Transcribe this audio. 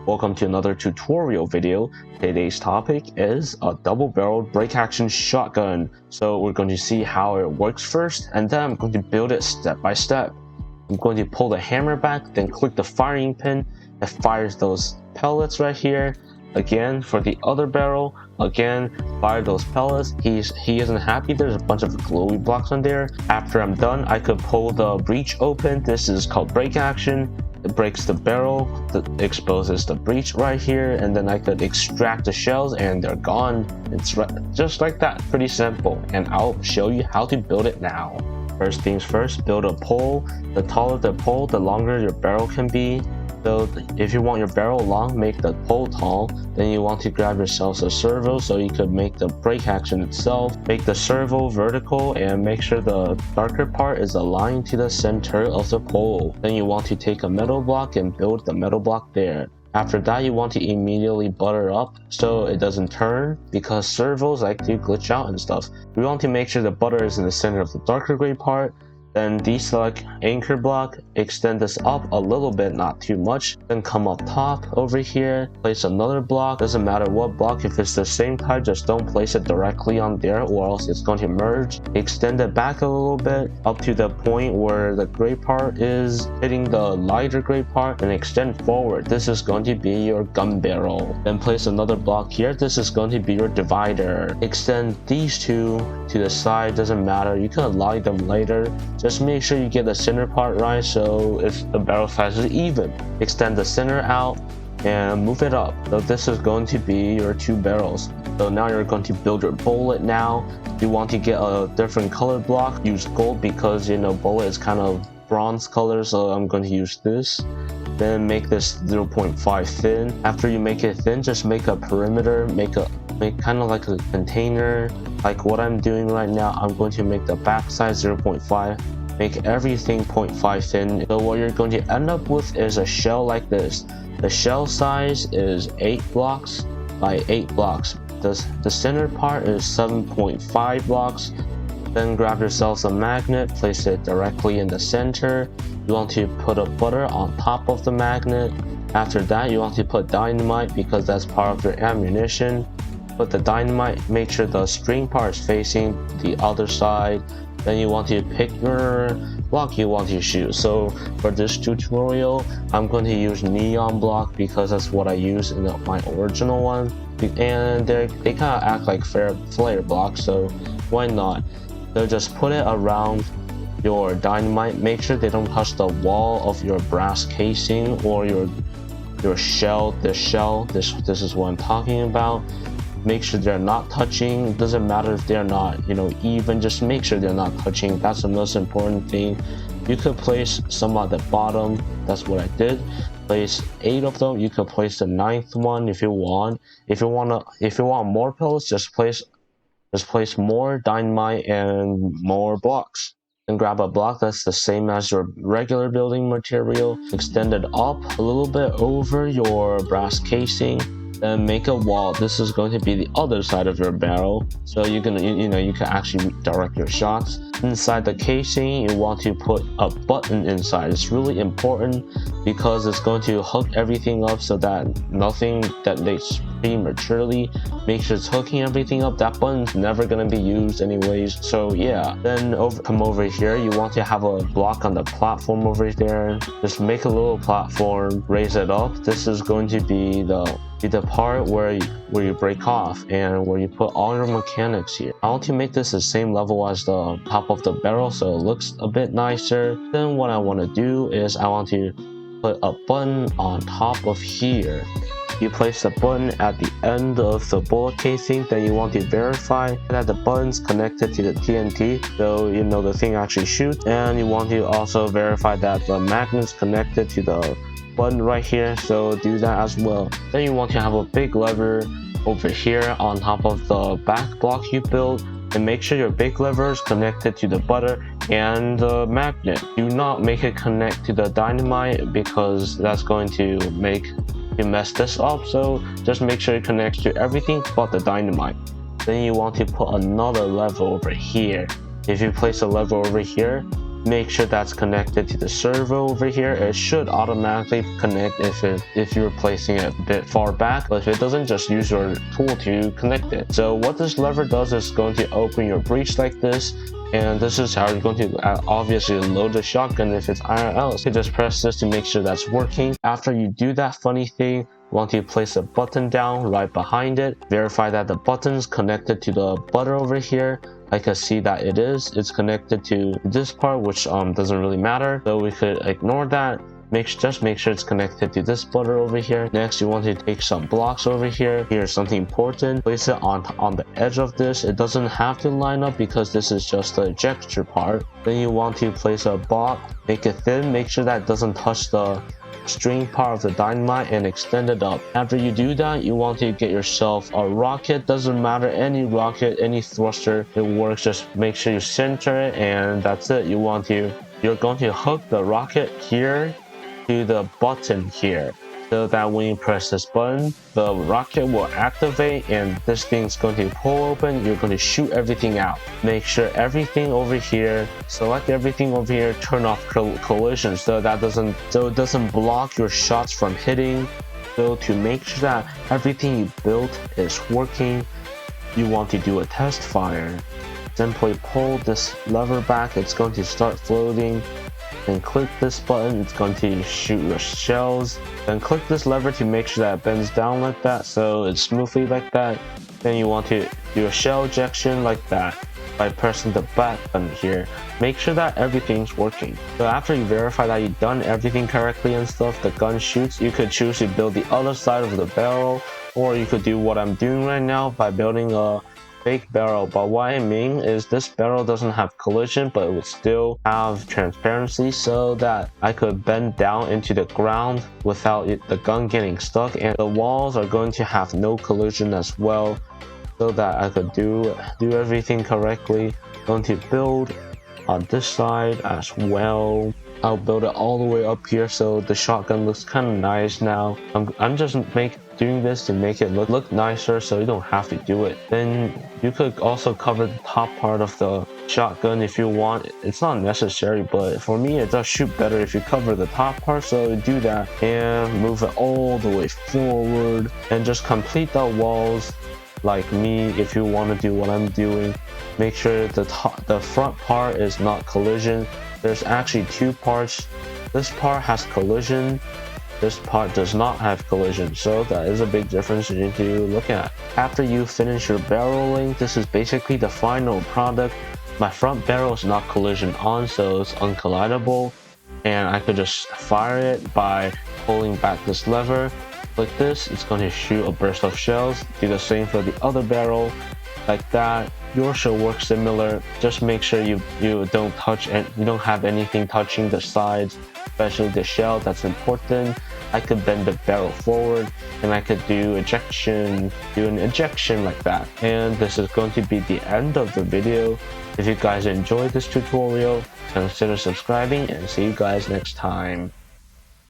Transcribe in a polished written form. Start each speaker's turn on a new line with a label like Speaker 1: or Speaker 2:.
Speaker 1: Welcome to another tutorial video. Today's topic is a double-barreled break-action shotgun. So we're going to see how it works first, and then I'm going to build it step by step. I'm going to pull the hammer back, then click the firing pin that fires those pellets right here. Again, for the other barrel, again, fire those pellets. He isn't happy. There's a bunch of glowy blocks on there. After I'm done, I could pull the breech open. This is called break action. It breaks the barrel, that exposes the breech right here, and then I could extract the shells and they're gone. It's just like that, pretty simple. And I'll show you how to build it now. First things first, build a pole. The taller the pole, the longer your barrel can be. So if you want your barrel long, make the pole tall. Then you want to grab yourself a servo so you could make the break action itself. Make the servo vertical and make sure the darker part is aligned to the center of the pole. Then you want to take a metal block and build the metal block there. After that, you want to immediately butter up so it doesn't turn, because servos like to glitch out and stuff. We want to make sure the butter is in the center of the darker gray part. Then deselect anchor block, extend this up a little bit, not too much. Then come up top over here, place another block. Doesn't matter what block, if it's the same type, just don't place it directly on there or else it's going to merge. Extend it back a little bit up to the point where the gray part is hitting the lighter gray part, and extend forward. This is going to be your gun barrel. Then place another block here. This is going to be your divider. Extend these two to the side, doesn't matter. You can align them later. Just make sure you get the center part right so if the barrel size is even. Extend the center out and move it up. So this is going to be your two barrels. So now you're going to build your bullet now. You want to get a different color block. Use gold because, you know, bullet is kind of bronze color, so I'm going to use this. Then make this 0.5 thin. After you make it thin, just make a perimeter, make kind of like a container. Like what I'm doing right now, I'm going to make the back side 0.5. Make everything 0.5 thin. So what you're going to end up with is a shell like this. The shell size is 8 blocks by 8 blocks. The center part is 7.5 blocks. Then grab yourself a magnet, place it directly in the center. You want to put a butter on top of the magnet. After that, you want to put dynamite because that's part of your ammunition. Put the dynamite, make sure the string part is facing the other side. Then you want to pick your block you want to shoot. So for this tutorial, I'm going to use neon block because that's what I use in my original one. And they kind of act like flare blocks, so why not? So just put it around your dynamite. Make sure they don't touch the wall of your brass casing or your shell. This is what I'm talking about. Make sure they're not touching. It doesn't matter if they're not, you know, even. Just make sure they're not touching. That's the most important thing. You could place some at the bottom. That's what I did. Place 8 of them. You could place the 9th one if you want. If you want more pellets, just place more dynamite and more blocks. And grab a block that's the same as your regular building material. Extend it up a little bit over your brass casing. Then make a wall. This is going to be the other side of your barrel, so you can actually direct your shots. Inside the casing, you want to put a button inside. It's really important because it's going to hook everything up so that nothing detonates prematurely. Make sure it's hooking everything up. That button's never going to be used anyways, so yeah. Then come over here. You want to have a block on the platform over there. Just make a little platform, raise it up. This is going to be the part where you break off and where you put all your mechanics here. I want to make this the same level as the top of the barrel so it looks a bit nicer. Then what I want to do is I want to put a button on top of here. You place the button at the end of the bullet casing. Then you want to verify that the button's connected to the TNT, so you know the thing actually shoots. And you want to also verify that the magnet's connected to the button right here, so do that as well. Then you want to have a big lever over here on top of the back block you built, and make sure your big lever is connected to the butter and the magnet. Do not make it connect to the dynamite because that's going to make you mess this up, so just make sure it connects to everything but the dynamite. Then you want to put another lever over here. If you place a lever over here, make sure that's connected to the servo over here. It should automatically connect if you're placing it a bit far back, but if it doesn't, just use your tool to connect it. So what this lever does is going to open your breech like this, and this is how you're going to obviously load the shotgun if it's IRL. You just press this to make sure that's working. After you do that funny thing, you want to place a button down right behind it. Verify that the button's connected to the butter over here. I can see that it is. It's connected to this part, which doesn't really matter, so we could ignore that. Just make sure it's connected to this butter over here. Next, you want to take some blocks over here. Here's something important. Place it on the edge of this. It doesn't have to line up because this is just the ejector part. Then you want to place a block, make it thin, make sure that it doesn't touch the string part of the dynamite, and extend it up. After you do that, you want to get yourself a rocket. Doesn't matter, any rocket, any thruster, it works. Just make sure you center it, and that's it. You're going to hook the rocket here to the button here, so that when you press this button, the rocket will activate and this thing's going to pull open. You're going to shoot everything out. Make sure everything over here, select everything over here, turn off collision so it doesn't block your shots from hitting. So to make sure that everything you built is working, you want to do a test fire. Simply pull this lever back, it's going to start floating. Then click this button, it's going to shoot your shells. Then click this lever to make sure that it bends down like that, so it's smoothly like that. Then you want to do a shell ejection like that by pressing the back button here. Make sure that everything's working. So after you verify that you've done everything correctly and stuff, the gun shoots. You could choose to build the other side of the barrel, or you could do what I'm doing right now by building a fake barrel. But what I mean is this barrel doesn't have collision, but it would still have transparency, so that I could bend down into the ground without the gun getting stuck, and the walls are going to have no collision as well, so that I could do everything correctly. Going to build on this side as well. I'll build it all the way up here so the shotgun looks kind of nice now. I'm just doing this to make it look nicer, so you don't have to do it. Then you could also cover the top part of the shotgun if you want. It's not necessary, but for me it does shoot better if you cover the top part, so do that and move it all the way forward and just complete the walls like me. If you want to do what I'm doing, make sure the front part is not collision. There's actually two parts. This part has collision, this part does not have collision, so that is a big difference you need to look at. After you finish your barreling, this is basically the final product. My front barrel is not collision on, so it's uncollidable, and I could just fire it by pulling back this lever. Like this, it's going to shoot a burst of shells. Do the same for the other barrel, like that. Yours should work similar. Just make sure you don't touch and you don't have anything touching the sides, especially the shell. That's important. I could bend the barrel forward and I could do an ejection like that. And this is going to be the end of the video. If you guys enjoyed this tutorial, consider subscribing and see you guys next time.